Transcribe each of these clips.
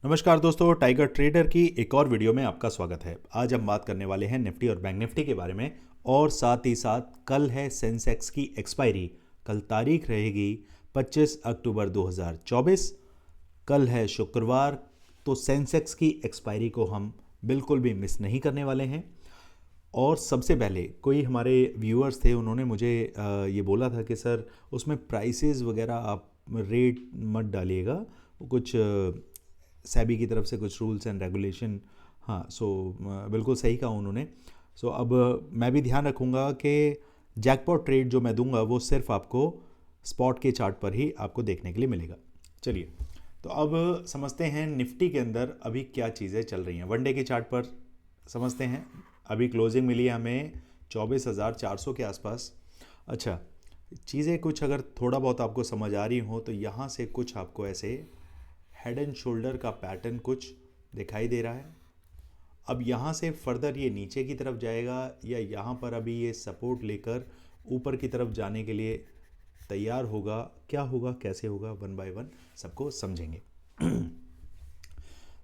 नमस्कार दोस्तों, tiger trader की एक और वीडियो में आपका स्वागत है। आज हम बात करने वाले हैं निफ्टी और बैंक निफ्टी के बारे में और साथ ही साथ कल है सेंसेक्स की एक्सपायरी। कल तारीख रहेगी 25 अक्टूबर 2024। कल है शुक्रवार, तो सेंसेक्स की एक्सपायरी को हम बिल्कुल भी मिस नहीं करने वाले हैं। और सबसे पहले कोई हमारे व्यूअर्स थे, उन्होंने मुझे ये बोला था कि सर उसमें प्राइसेस वगैरह आप रेट मत डालिएगा, वो कुछ सेबी की तरफ से कुछ रूल्स एंड रेगुलेशन। हाँ, बिल्कुल सही कहा उन्होंने। अब मैं भी ध्यान रखूँगा कि जैकपॉट ट्रेड जो मैं दूंगा वो सिर्फ आपको स्पॉट के चार्ट पर ही आपको देखने के लिए मिलेगा। चलिए, तो अब समझते हैं निफ्टी के अंदर अभी क्या चीज़ें चल रही हैं। वनडे के चार्ट पर समझते हैं। अभी क्लोजिंग मिली है हमें 24,400 के आसपास। अच्छा, चीज़ें कुछ अगर थोड़ा बहुत आपको समझ आ रही हो तो यहाँ से कुछ आपको ऐसे हेड एंड शोल्डर का पैटर्न कुछ दिखाई दे रहा है। अब यहाँ से फर्दर ये नीचे की तरफ जाएगा या यहाँ पर अभी ये सपोर्ट लेकर ऊपर की तरफ जाने के लिए तैयार होगा, क्या होगा, कैसे होगा, वन बाय वन सबको समझेंगे।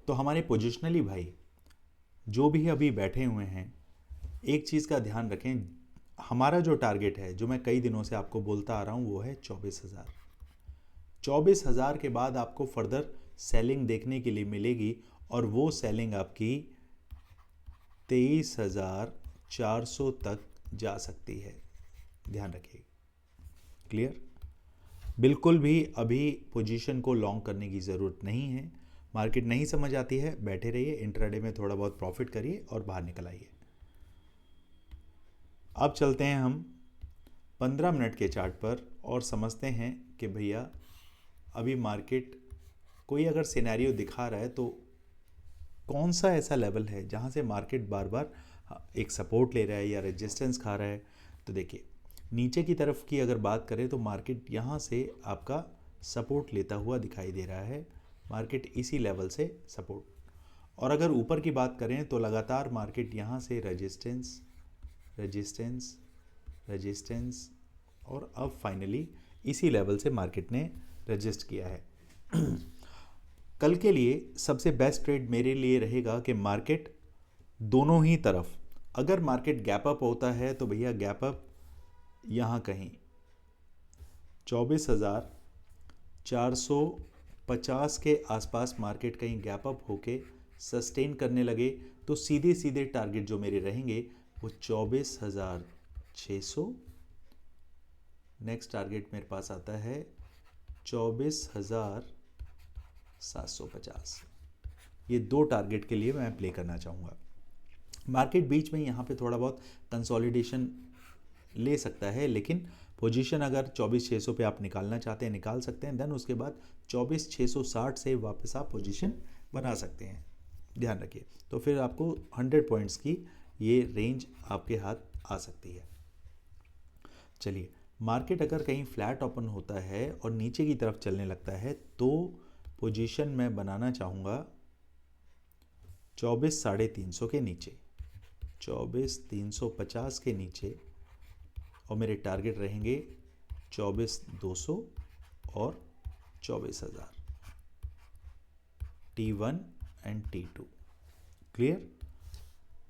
तो हमारे पोजिशनली भाई जो भी अभी बैठे हुए हैं, एक चीज़ का ध्यान रखें। हमारा जो टारगेट है, जो मैं कई दिनों से आपको बोलता आ रहा हूँ, वो है 24,000। 24,000 के बाद आपको फर्दर सेलिंग देखने के लिए मिलेगी और वो सेलिंग आपकी 23,400 तक जा सकती है। ध्यान रखिए। क्लियर? बिल्कुल भी अभी पोजीशन को लॉन्ग करने की ज़रूरत नहीं है। मार्केट नहीं समझ आती है, बैठे रहिए, इंट्राडे में थोड़ा बहुत प्रॉफिट करिए और बाहर निकल आइए। अब चलते हैं हम 15 मिनट के चार्ट पर और समझते हैं कि भैया अभी मार्केट कोई अगर सिनेरियो दिखा रहा है तो कौन सा ऐसा लेवल है जहाँ से मार्केट बार बार एक सपोर्ट ले रहा है या रेजिस्टेंस खा रहा है। तो देखिए, नीचे की तरफ की अगर बात करें तो मार्केट यहाँ से आपका सपोर्ट लेता हुआ दिखाई दे रहा है। मार्केट इसी लेवल से सपोर्ट, और अगर ऊपर की बात करें तो लगातार मार्केट यहाँ से रेजिस्टेंस रेजिस्टेंस रेजिस्टेंस और अब फाइनली इसी लेवल से मार्केट ने रजिस्ट किया है। कल के लिए सबसे बेस्ट ट्रेड मेरे लिए रहेगा कि मार्केट दोनों ही तरफ, अगर मार्केट गैप अप होता है तो भैया गैप अप यहाँ कहीं 24,450 के आसपास मार्केट कहीं गैप अप होके सस्टेन करने लगे तो सीधे सीधे टारगेट जो मेरे रहेंगे वो 24,600। नेक्स्ट टारगेट मेरे पास आता है 24,750। ये दो टारगेट के लिए मैं प्ले करना चाहूँगा। मार्केट बीच में यहाँ पे थोड़ा बहुत कंसोलिडेशन ले सकता है, लेकिन पोजीशन अगर 24,600 पे आप निकालना चाहते हैं निकाल सकते हैं। देन उसके बाद 24,660 से वापस आप पोजीशन बना सकते हैं। ध्यान रखिए, तो फिर आपको 100 पॉइंट्स की ये रेंज आपके हाथ आ सकती है। चलिए, मार्केट अगर कहीं फ्लैट ओपन होता है और नीचे की तरफ चलने लगता है तो पोजीशन मैं बनाना चाहूँगा 24,350 के नीचे, 24,350 के नीचे, और मेरे टारगेट रहेंगे 24,200 और 24,000, T1 and T2। Clear?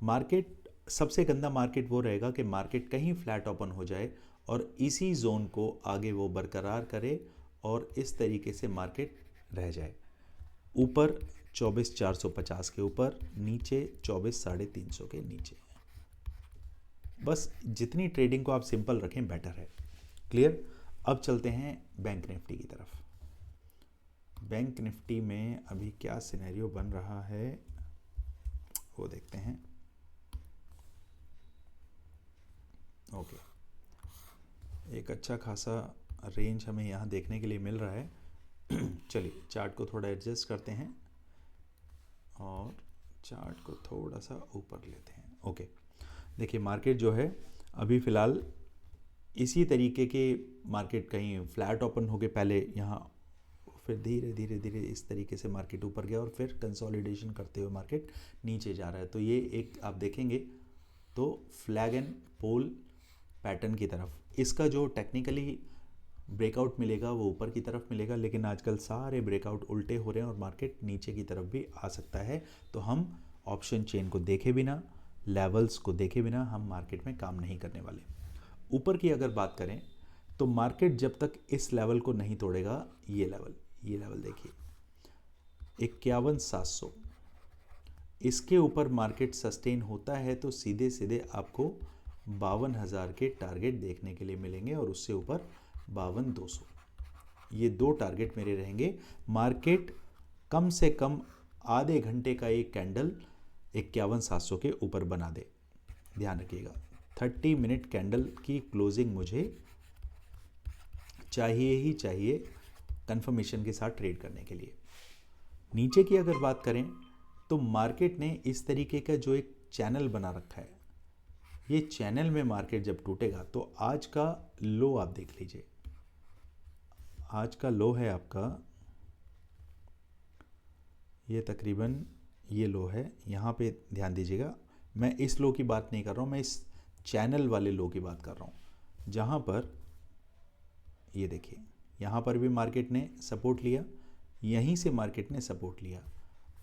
Market सबसे गंदा मार्केट वो रहेगा कि मार्केट कहीं फ्लैट ओपन हो जाए और इसी जोन को आगे वो बरकरार करे और इस तरीके से मार्केट रह जाए। ऊपर 24,450 के ऊपर, नीचे 24,350 के नीचे। बस जितनी ट्रेडिंग को आप सिंपल रखें बेटर है। क्लियर? अब चलते हैं बैंक निफ्टी की तरफ। बैंक निफ्टी में अभी क्या सिनेरियो बन रहा है वो देखते हैं। ओके, एक अच्छा खासा रेंज हमें यहाँ देखने के लिए मिल रहा है। चलिए, चार्ट को थोड़ा एडजस्ट करते हैं और चार्ट को थोड़ा सा ऊपर लेते हैं। ओके, देखिए मार्केट जो है अभी फ़िलहाल इसी तरीके के, मार्केट कहीं फ्लैट ओपन हो गए पहले यहाँ, फिर धीरे धीरे धीरे इस तरीके से मार्केट ऊपर गया और फिर कंसोलिडेशन करते हुए मार्केट नीचे जा रहा है। तो ये एक आप देखेंगे तो फ्लैग एंड पोल पैटर्न की तरफ, इसका जो टेक्निकली ब्रेकआउट मिलेगा वो ऊपर की तरफ मिलेगा, लेकिन आजकल सारे ब्रेकआउट उल्टे हो रहे हैं और मार्केट नीचे की तरफ भी आ सकता है। तो हम ऑप्शन चेन को देखे बिना, लेवल्स को देखे बिना हम मार्केट में काम नहीं करने वाले। ऊपर की अगर बात करें तो मार्केट जब तक इस लेवल को नहीं तोड़ेगा, ये लेवल देखिए 51,700, इसके ऊपर मार्केट सस्टेन होता है तो सीधे सीधे आपको 52,000 के टारगेट देखने के लिए मिलेंगे और उससे ऊपर 52,200। ये दो टारगेट मेरे रहेंगे। मार्केट कम से कम आधे घंटे का एक कैंडल 51,700 के ऊपर बना दे, ध्यान रखिएगा। 30 मिनट कैंडल की क्लोजिंग मुझे चाहिए ही चाहिए कंफर्मेशन के साथ ट्रेड करने के लिए। नीचे की अगर बात करें तो मार्केट ने इस तरीके का जो एक चैनल बना रखा है, ये चैनल में मार्केट जब टूटेगा तो आज का लो आप देख लीजिए। आज का लो है आपका, ये तकरीबन ये लो है, यहाँ पे ध्यान दीजिएगा। मैं इस लो की बात नहीं कर रहा हूँ, मैं इस चैनल वाले लो की बात कर रहा हूँ, जहाँ पर ये देखिए यहाँ पर भी मार्केट ने सपोर्ट लिया, यहीं से मार्केट ने सपोर्ट लिया।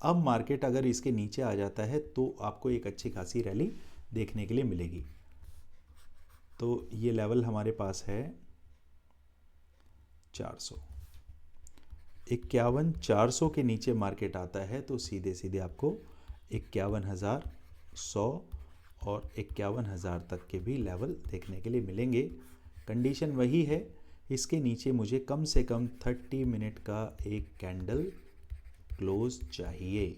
अब मार्केट अगर इसके नीचे आ जाता है तो आपको एक अच्छी खासी रैली देखने के लिए मिलेगी। तो ये लेवल हमारे पास है 400, 51,400 के नीचे मार्केट आता है तो सीधे सीधे आपको 51,100 और 51,000 तक के भी लेवल देखने के लिए मिलेंगे। कंडीशन वही है, इसके नीचे मुझे कम से कम 30 मिनट का एक कैंडल क्लोज चाहिए।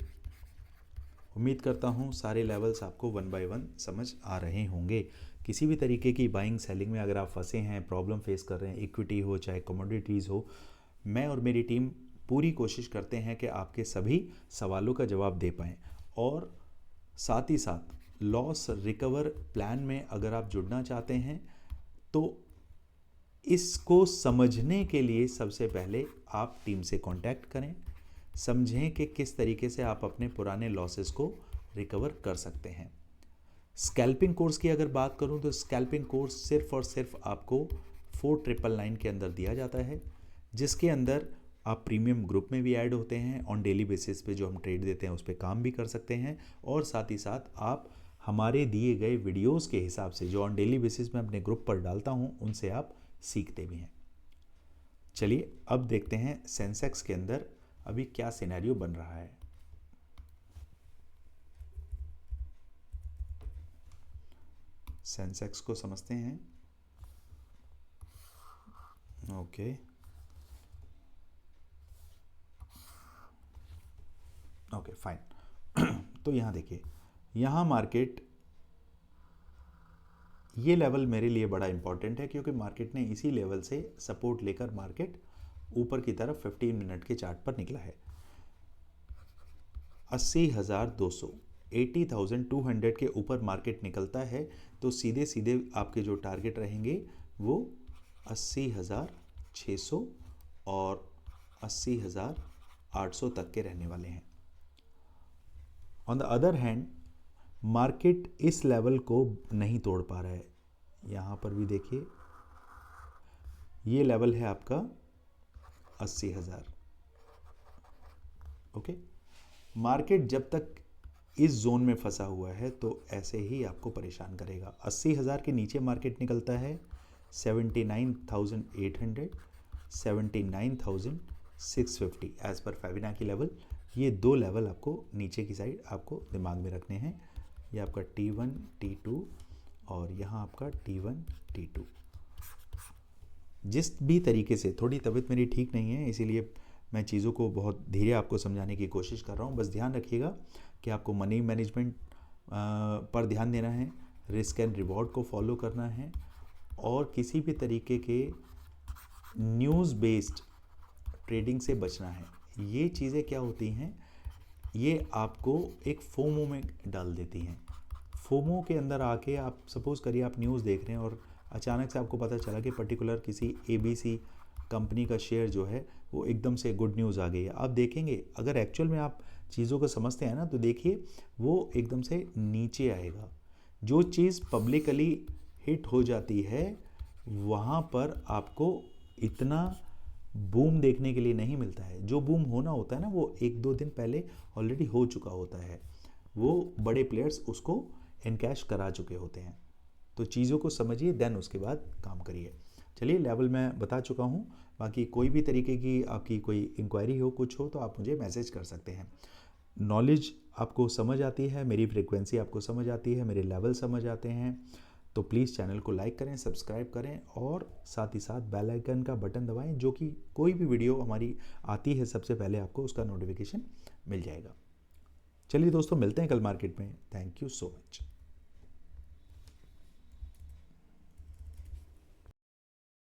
उम्मीद करता हूँ सारे लेवल्स आपको वन बाय वन समझ आ रहे होंगे। किसी भी तरीके की बाइंग सेलिंग में अगर आप फंसे हैं, प्रॉब्लम फेस कर रहे हैं, इक्विटी हो चाहे कमोडिटीज़ हो, मैं और मेरी टीम पूरी कोशिश करते हैं कि आपके सभी सवालों का जवाब दे पाएँ। और साथ ही साथ लॉस रिकवर प्लान में अगर आप जुड़ना चाहते हैं तो इसको समझने के लिए सबसे पहले आप टीम से कांटेक्ट करें, समझें कि किस तरीके से आप अपने पुराने लॉसेस को रिकवर कर सकते हैं। स्कैल्पिंग कोर्स की अगर बात करूं तो स्कैल्पिंग कोर्स सिर्फ और सिर्फ आपको 4999 के अंदर दिया जाता है, जिसके अंदर आप प्रीमियम ग्रुप में भी ऐड होते हैं। ऑन डेली बेसिस पे जो हम ट्रेड देते हैं उस पर काम भी कर सकते हैं, और साथ ही साथ आप हमारे दिए गए वीडियोस के हिसाब से जो ऑन डेली बेसिस में अपने ग्रुप पर डालता हूं उनसे आप सीखते भी हैं। चलिए अब देखते हैं सेंसेक्स के अंदर अभी क्या सिनेरियो बन रहा है। सेंसेक्स को समझते हैं। Okay fine. तो यहाँ देखिए, यहाँ मार्केट, ये लेवल मेरे लिए बड़ा इंपॉर्टेंट है क्योंकि मार्केट ने इसी लेवल से सपोर्ट लेकर मार्केट ऊपर की तरफ 15 मिनट के चार्ट पर निकला है। 80,200, 80,200 के ऊपर मार्केट निकलता है तो सीधे सीधे आपके जो टारगेट रहेंगे वो 80,600 और 80,800 तक के रहने वाले हैं। On the other hand market इस लेवल को नहीं तोड़ पा रहा है। यहाँ पर भी देखिए, ये लेवल है आपका 80,000। ओके, मार्केट जब तक इस जोन में फंसा हुआ है तो ऐसे ही आपको परेशान करेगा। 80,000 के नीचे मार्केट निकलता है 79,800, 79,650 एज पर फिबोनाची लेवल। ये दो लेवल आपको नीचे की साइड आपको दिमाग में रखने हैं। ये आपका T1 T2 और यहाँ आपका T1 T2। जिस भी तरीके से, थोड़ी तबीयत मेरी ठीक नहीं है इसीलिए मैं चीज़ों को बहुत धीरे आपको समझाने की कोशिश कर रहा हूँ। बस ध्यान रखिएगा कि आपको मनी मैनेजमेंट पर ध्यान देना है, रिस्क एंड रिवॉर्ड को फॉलो करना है, और किसी भी तरीके के न्यूज़ बेस्ड ट्रेडिंग से बचना है। ये चीज़ें क्या होती हैं, ये आपको एक फोमो में डाल देती हैं। फोमो के अंदर आके आप सपोज़ करिए आप न्यूज़ देख रहे हैं और अचानक से आपको पता चला कि पर्टिकुलर किसी ABC कंपनी का शेयर जो है वो एकदम से गुड न्यूज़ आ गई है। आप देखेंगे अगर एक्चुअल में आप चीज़ों को समझते हैं ना तो देखिए वो एकदम से नीचे आएगा। जो चीज़ पब्लिकली हिट हो जाती है वहाँ पर आपको इतना बूम देखने के लिए नहीं मिलता है। जो बूम होना होता है ना, वो 1-2 दिन पहले ऑलरेडी हो चुका होता है। वो बड़े प्लेयर्स उसको इनकैश करा चुके होते हैं। तो चीज़ों को समझिए, देन उसके बाद काम करिए। चलिए, लेवल मैं बता चुका हूँ। बाकी कोई भी तरीके की आपकी कोई इंक्वायरी हो, कुछ हो, तो आप मुझे मैसेज कर सकते हैं। नॉलेज आपको समझ आती है, मेरी फ्रीक्वेंसी आपको समझ आती है, मेरे लेवल समझ आते हैं, तो प्लीज़ चैनल को लाइक करें, सब्सक्राइब करें और साथ ही साथ बेल आइकन का बटन दबाएं, जो कि कोई भी वीडियो हमारी आती है सबसे पहले आपको उसका नोटिफिकेशन मिल जाएगा। चलिए दोस्तों, मिलते हैं कल मार्केट में। Thank you so much.